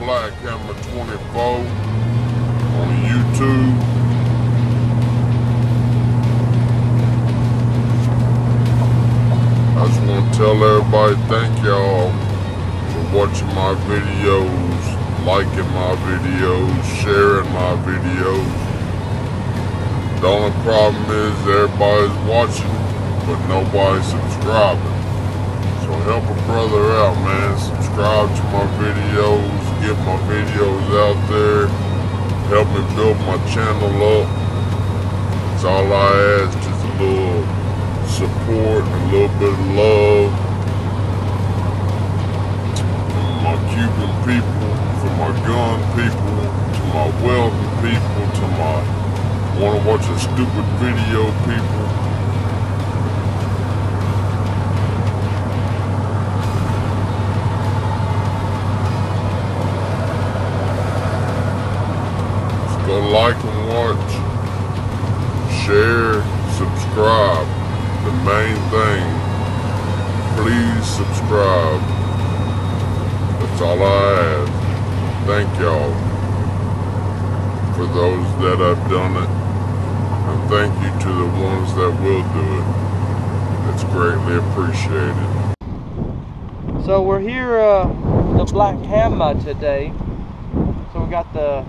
Black Hammer 24 on YouTube. I just want to tell everybody thank y'all for watching my videos, liking my videos, sharing my videos. The only problem is everybody's watching, but nobody's subscribing. So help a brother out, man. Subscribe to my videos, get my videos out there, help me build my channel up. That's all I ask, just a little support, a little bit of love from my Cuban people, from my gun people, to my wealthy people, to my wanna watch a stupid video people. Just go like and watch, share, subscribe. The main thing, please subscribe. That's all I ask. Thank y'all for those that have done it, and thank you to the ones that will do it. It's greatly appreciated. So we're here the Black Hammer today. So we got the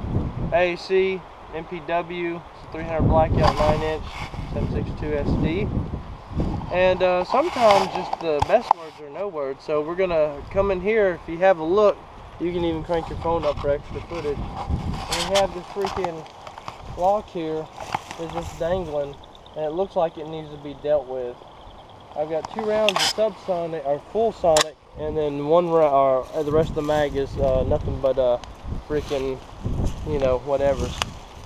AAC MPW 300 blackout 9-inch 762 SD. And sometimes just the best words are no words. So we're gonna come in here. If you have a look, you can even crank your phone up for extra footage. And we have this freaking lock here that's just dangling, and it looks like it needs to be dealt with. I've got 2 rounds of subsonic or full sonic, and then 1 round, or the rest of the mag is nothing but freaking, you know, whatever.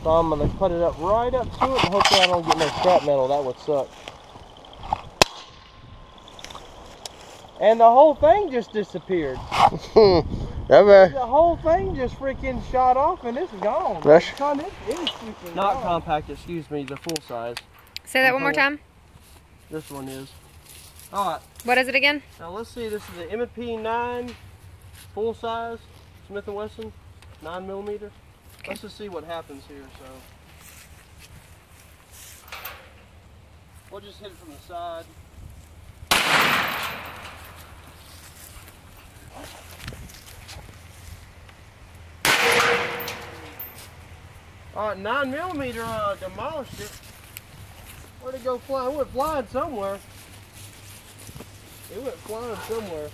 So I'm gonna put it up right up to it, and hopefully I don't get no scrap metal. That would suck. And the whole thing just disappeared. The whole thing just freaking shot off and it's gone. It is freaking not gone. Compact, excuse me, the full size. Say that one more time. This one is. Alright. What is it again? Now let's see, this is the MP9 full size Smith & Wesson 9mm. Okay. Let's just see what happens here. So we'll just hit it from the side. Alright, 9mm demolished it. Where'd it go flying? It went flying somewhere. It went flying somewhere.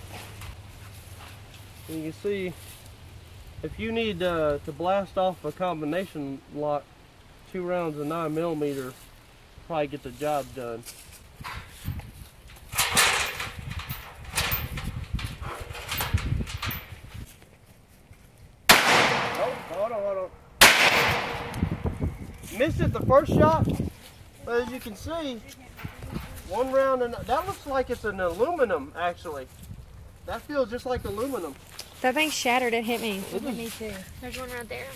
And you can see, if you need to blast off a combination lock, 2 rounds of 9mm probably get the job done. Oh, hold on. Missed it the first shot, but as you can see, 1 round, and that looks like it's an aluminum actually. That feels just like aluminum. That thing shattered, it hit me. It hit me too. There's one right there.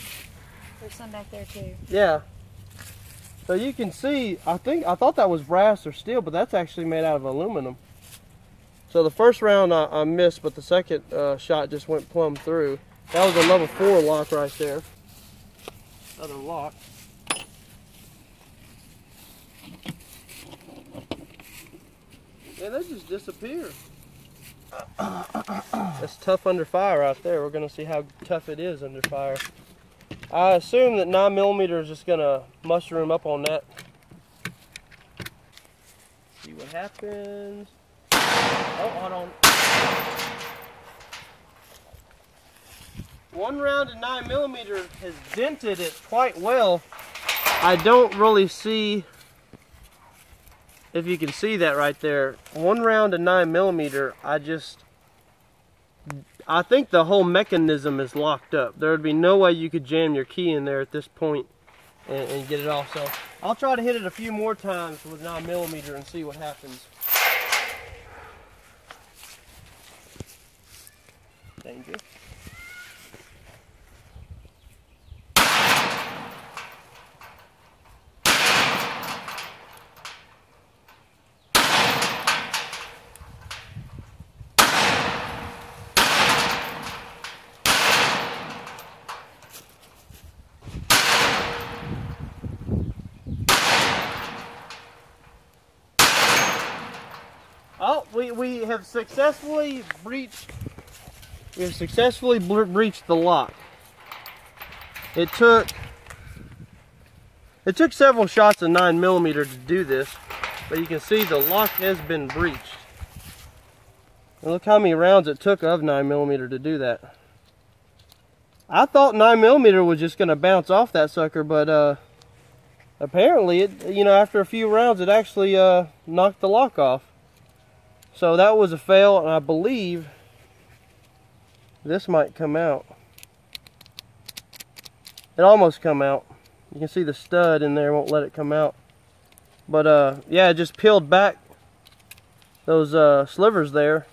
There's some back there too. Yeah. So you can see, I thought that was brass or steel, but that's actually made out of aluminum. So the first round I missed, but the second shot just went plumb through. That was a level 4 lock right there. Another lock. Yeah, they just disappear. That's tough under fire right there. We're going to see how tough it is under fire. I assume that 9mm is just going to mushroom up on that. See what happens. Oh, hold on. 1 round of 9mm has dented it quite well. I don't really see if you can see that right there. 1 round of 9mm, I think the whole mechanism is locked up. There would be no way you could jam your key in there at this point and get it off. So I'll try to hit it a few more times with 9mm and see what happens. Danger. we have successfully breached. We have successfully breached the lock. It took several shots of 9mm to do this, but you can see the lock has been breached. And look how many rounds it took of 9mm to do that. I thought 9mm was just going to bounce off that sucker, but apparently, after a few rounds, it actually knocked the lock off. So that was a fail, and I believe this might come out. It almost come out. You can see the stud in there, won't let it come out. But yeah, it just peeled back those slivers there.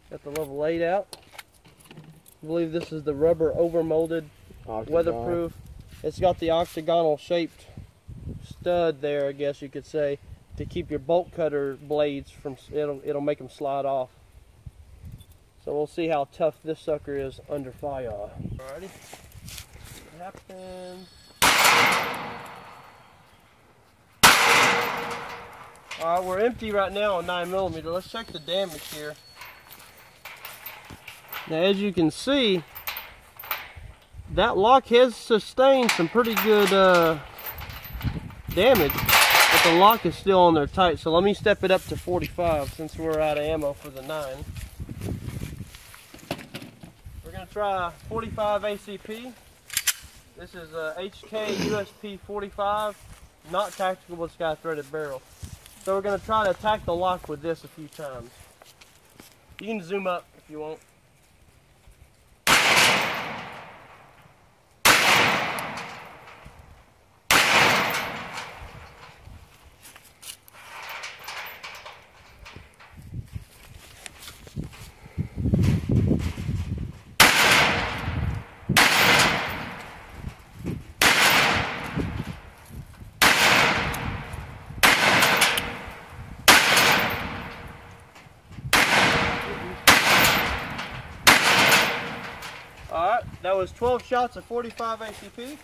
Got the level 8 out. I believe this is the rubber overmolded, weatherproof. It's got the octagonal shaped stud there, I guess you could say, to keep your bolt cutter blades from, it'll make them slide off. So we'll see how tough this sucker is under fire. Alrighty. What happens? Alright, we're empty right now on 9mm. Let's check the damage here. Now, as you can see, that lock has sustained some pretty good damage, but the lock is still on there tight. So let me step it up to 45 since we're out of ammo for the 9. We're going to try 45 ACP. This is HK USP 45, not tactical, but it's got a threaded barrel. So we're going to try to attack the lock with this a few times. You can zoom up if you want. Alright, that was 12 shots of 45 ACP.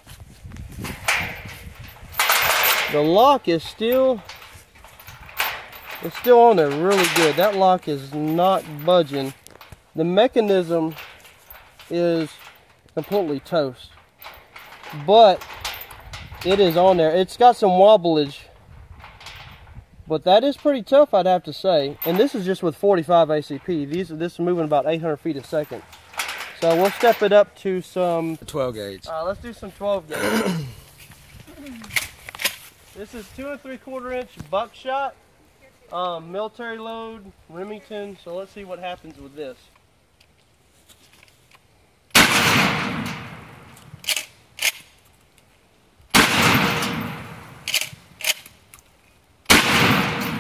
The lock is still on there really good. That lock is not budging. The mechanism is completely toast, but it is on there. It's got some wobblage, but that is pretty tough, I'd have to say. And this is just with 45 ACP. This is moving about 800 feet a second. So we'll step it up to some 12 gauge. Let's do some 12 gauge. This is 2 3/4 inch buckshot, military load, Remington. So let's see what happens with this.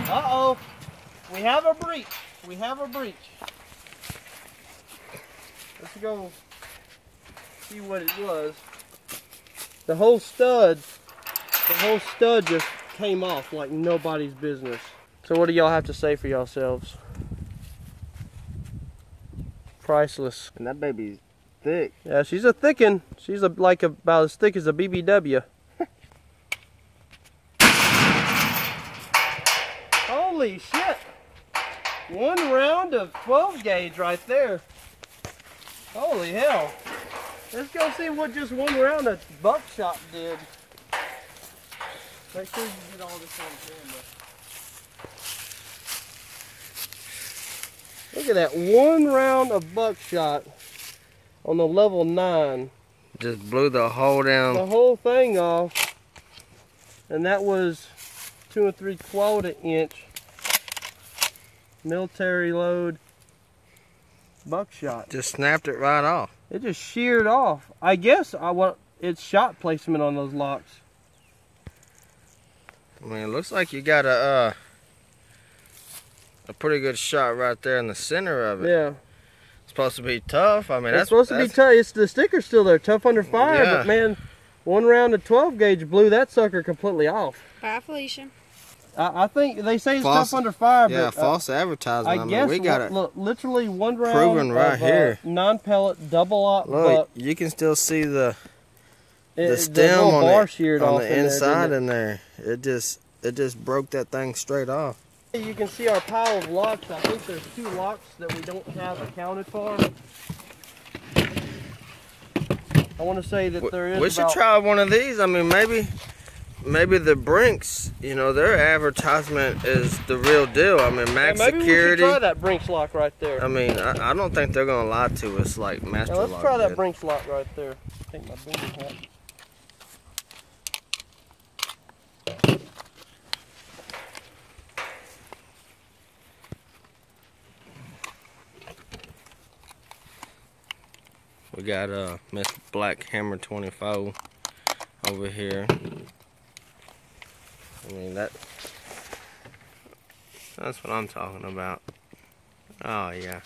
Uh-oh, we have a breach. We have a breach. Let's go see what it was. The whole stud just came off like nobody's business. So what do y'all have to say for yourselves? Priceless. And that baby's thick. Yeah, she's a thickin'. She's like about as thick as a BBW. Holy shit! 1 round of 12 gauge right there. Holy hell. Let's go see what just 1 round of buckshot did. Make sure you get all this on camera. Look at that, 1 round of buckshot on the level 9. Just blew the whole down. The whole thing off. And that was 2 3/4 inch military load buckshot. Just snapped it right off. It just sheared off. I guess it's shot placement on those locks. I mean, it looks like you got a pretty good shot right there in the center of it. Yeah. It's supposed to be tough. I mean, it's supposed to be tough. It's the sticker's still there, tough under fire. Yeah. But man, 1 round of 12 gauge blew that sucker completely off. Bye, Felicia. I think they say it's tough under fire, yeah, but false advertising. I guess we got it. Look, literally 1 round proven right of, here. Non-pellet double aught Look, buck. you can still see the The stem little bar on sheared the off inside in there. It just broke that thing straight off. You can see our pile of locks. I think there's 2 locks that we don't have accounted for. I want to say that there is. We should try one of these. I mean, maybe the Brinks, you know, their advertisement is the real deal. I mean, max maybe security. We should try that Brinks lock right there. I mean, I don't think they're gonna lie to us like Master Lock. Let's try that Brinks lock right there. Take my booty hat. We got Miss Black Hammer 24 over here. I mean, that's what I'm talking about. Oh yeah.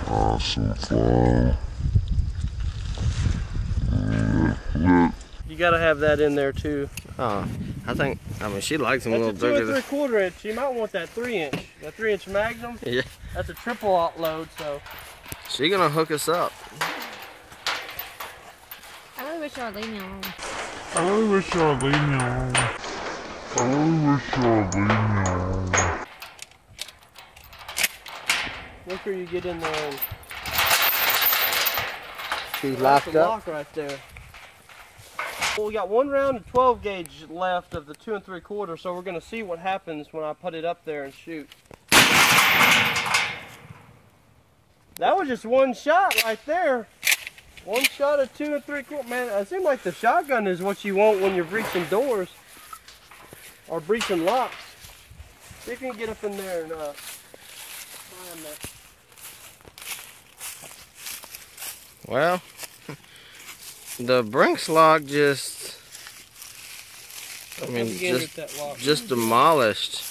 Awesome fun. You gotta have that in there too. Oh, I mean, she likes them a little That's a 2 bigger. 3/4 inch. You might want that 3-inch. That 3-inch Magnum. Yeah. That's a triple aught load, so. She gonna hook us up. I really wish y'all would leave me alone. I really wish y'all would leave me alone. I really wish y'all would leave me alone. Make sure you get in there and She's lock locked the up. lock right there. Well, we got 1 round of 12 gauge left of the 2 3/4, so we're gonna see what happens when I put it up there and shoot. That was just 1 shot right there. 1 shot of 2 3/4. Man, it seems like the shotgun is what you want when you're breaching doors or breaching locks. See if you can get up in there and find that. Well, the Brinks lock just, I mean, just demolished.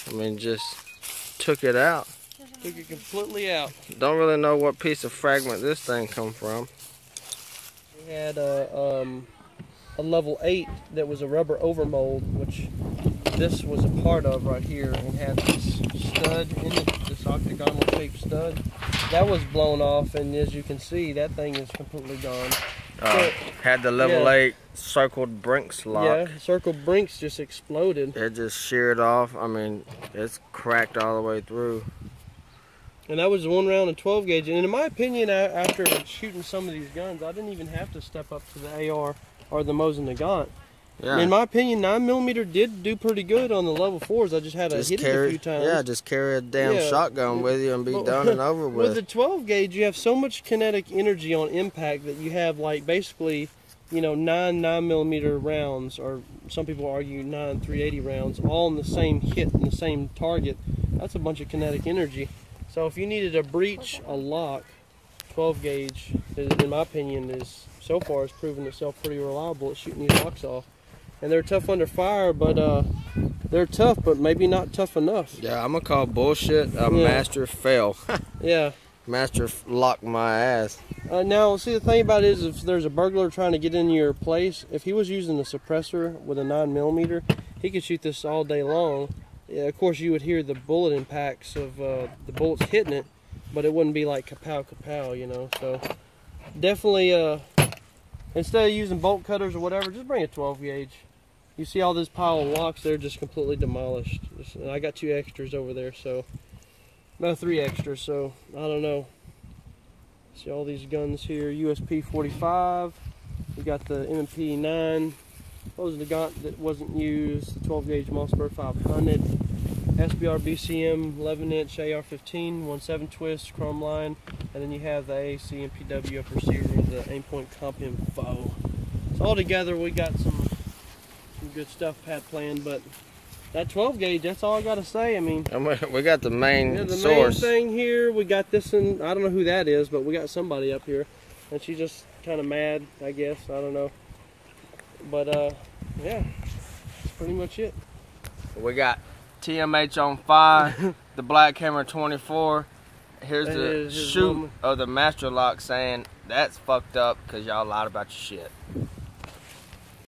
I mean, just took it out. Took it completely out. Don't really know what piece of fragment this thing come from. We had a level 8 that was a rubber overmold, which this was a part of right here, and had this stud in it, this octagonal shaped stud. That was blown off, and as you can see, that thing is completely gone. Had the level 8 circled Brinks lock. Yeah, circle Brinks just exploded. It just sheared off. I mean, it's cracked all the way through. And that was 1 round of 12 gauge. And in my opinion, after shooting some of these guns, I didn't even have to step up to the AR or the Mosin Nagant. Yeah. In my opinion, 9mm did do pretty good on the level 4s. I just had to hit it a few times. Yeah, just carry a damn shotgun with you and be done and over with. With the 12 gauge, you have so much kinetic energy on impact that you have, like, basically, you know, 9mm rounds, or some people argue 9 380 rounds, all in the same hit and the same target. That's a bunch of kinetic energy. So if you needed to breach a lock, 12 gauge, in my opinion, is so far has proven itself pretty reliable at shooting these locks off. And they're tough under fire, but they're tough, but maybe not tough enough. Yeah, I'm gonna call bullshit. Master fail. Yeah. Master locked my ass. Now, see, the thing about it is, if there's a burglar trying to get into your place, if he was using a suppressor with a 9mm, he could shoot this all day long. Yeah, of course, you would hear the bullet impacts of the bullets hitting it, but it wouldn't be like kapow, kapow, you know. So definitely, instead of using bolt cutters or whatever, just bring a 12 gauge. You see all this pile of locks, they're just completely demolished. And I got 2 extras over there, so, no, 3 extras, so I don't know. See all these guns here, USP 45. We got the M&P 9. Mosin Nagant that wasn't used, the 12 gauge Mossberg 500, SBR BCM 11-inch AR-15, 1/7 twist, chrome line, and then you have the AAC MPW upper receiver, the Aimpoint Comp Info. So all together we got some good stuff had planned, but that 12 gauge, that's all I got to say. I mean, we got the main the source. main thing here. We got this, and I don't know who that is, but we got somebody up here, and she's just kind of mad, I guess. I don't know. But, yeah, that's pretty much it. We got TMH on fire, the Black Hammer 24. Here's the shoot of the Master Lock saying, that's fucked up because y'all lied about your shit.